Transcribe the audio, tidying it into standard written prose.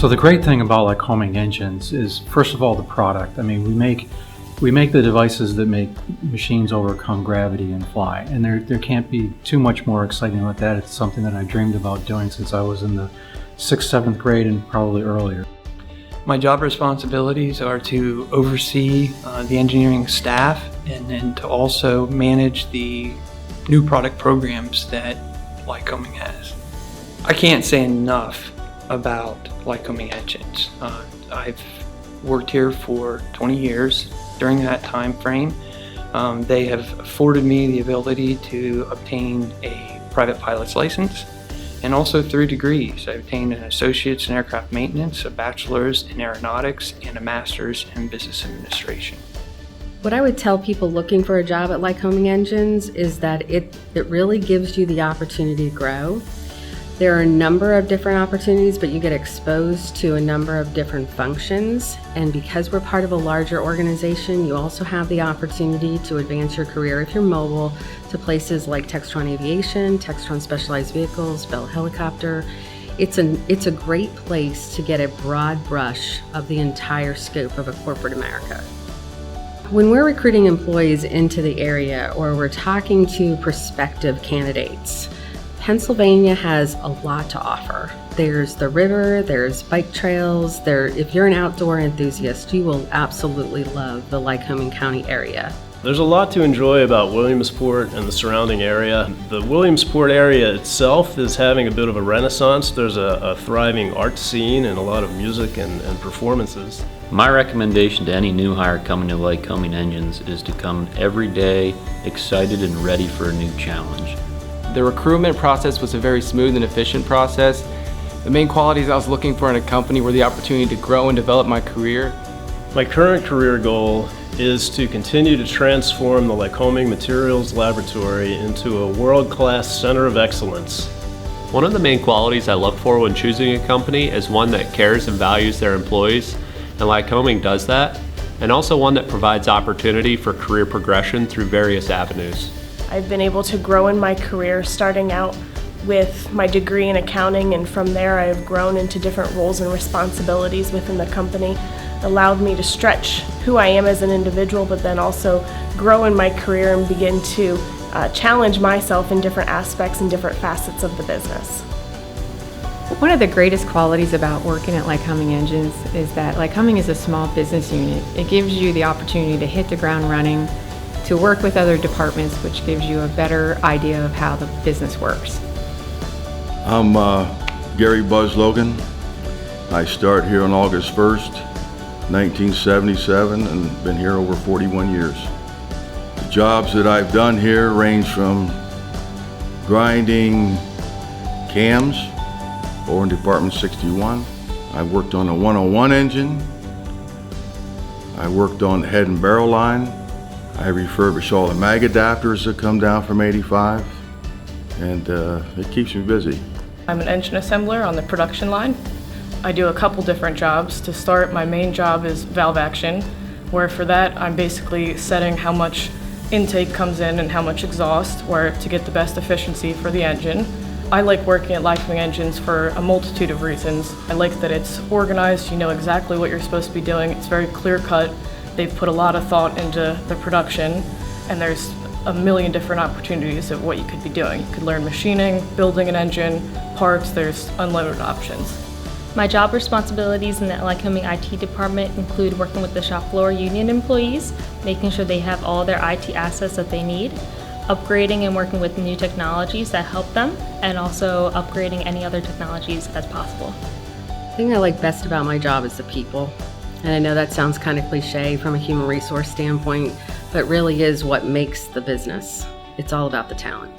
So the great thing about Lycoming Engines is, first of all, the product. I mean, we make the devices that make machines overcome gravity and fly, and there can't be too much more exciting about that. It's something that I dreamed about doing since I was in the 6th, 7th grade and probably earlier. My job responsibilities are to oversee the engineering staff and then to also manage the new product programs that Lycoming has. I can't say enough about Lycoming Engines. I've worked here for 20 years. During that time frame, they have afforded me the ability to obtain a private pilot's license and also 3 degrees. I obtained an associate's in aircraft maintenance, a bachelor's in aeronautics, and a master's in business administration. What I would tell people looking for a job at Lycoming Engines is that it really gives you the opportunity to grow. There are a number of different opportunities, but you get exposed to a number of different functions. And because we're part of a larger organization, you also have the opportunity to advance your career if you're mobile to places like Textron Aviation, Textron Specialized Vehicles, Bell Helicopter. It's a great place to get a broad brush of the entire scope of a corporate America. When we're recruiting employees into the area or we're talking to prospective candidates, Pennsylvania has a lot to offer. There's the river, there's bike trails, if you're an outdoor enthusiast, you will absolutely love the Lycoming County area. There's a lot to enjoy about Williamsport and the surrounding area. The Williamsport area itself is having a bit of a renaissance. There's a thriving art scene and a lot of music and performances. My recommendation to any new hire coming to Lycoming Engines is to come every day excited and ready for a new challenge. The recruitment process was a very smooth and efficient process. The main qualities I was looking for in a company were the opportunity to grow and develop my career. My current career goal is to continue to transform the Lycoming Materials Laboratory into a world-class center of excellence. One of the main qualities I look for when choosing a company is one that cares and values their employees, and Lycoming does that, and also one that provides opportunity for career progression through various avenues. I've been able to grow in my career, starting out with my degree in accounting, and from there I've grown into different roles and responsibilities within the company. It allowed me to stretch who I am as an individual, but then also grow in my career and begin to challenge myself in different aspects and different facets of the business. One of the greatest qualities about working at Lycoming Engines is that Lycoming is a small business unit. It gives you the opportunity to hit the ground running, to work with other departments, which gives you a better idea of how the business works. I'm Gary Buzz Logan. I start here on August 1st, 1977, and been here over 41 years. The jobs that I've done here range from grinding cams over in Department 61. I worked on a 101 engine. I worked on the head and barrel line. I refurbish all the mag adapters that come down from 85, and it keeps me busy. I'm an engine assembler on the production line. I do a couple different jobs. To start, my main job is valve action, where for that I'm basically setting how much intake comes in and how much exhaust, to get the best efficiency for the engine. I like working at Lycoming Engines for a multitude of reasons. I like that it's organized, you know exactly what you're supposed to be doing, it's very clear cut. They've put a lot of thought into the production, and there's a million different opportunities of what you could be doing. You could learn machining, building an engine, parts, there's unlimited options. My job responsibilities in the Lycoming IT department include working with the shop floor union employees, making sure they have all their IT assets that they need, upgrading and working with new technologies that help them, and also upgrading any other technologies as possible. The thing I like best about my job is the people. And I know that sounds kind of cliche from a human resource standpoint, but really is what makes the business. It's all about the talent.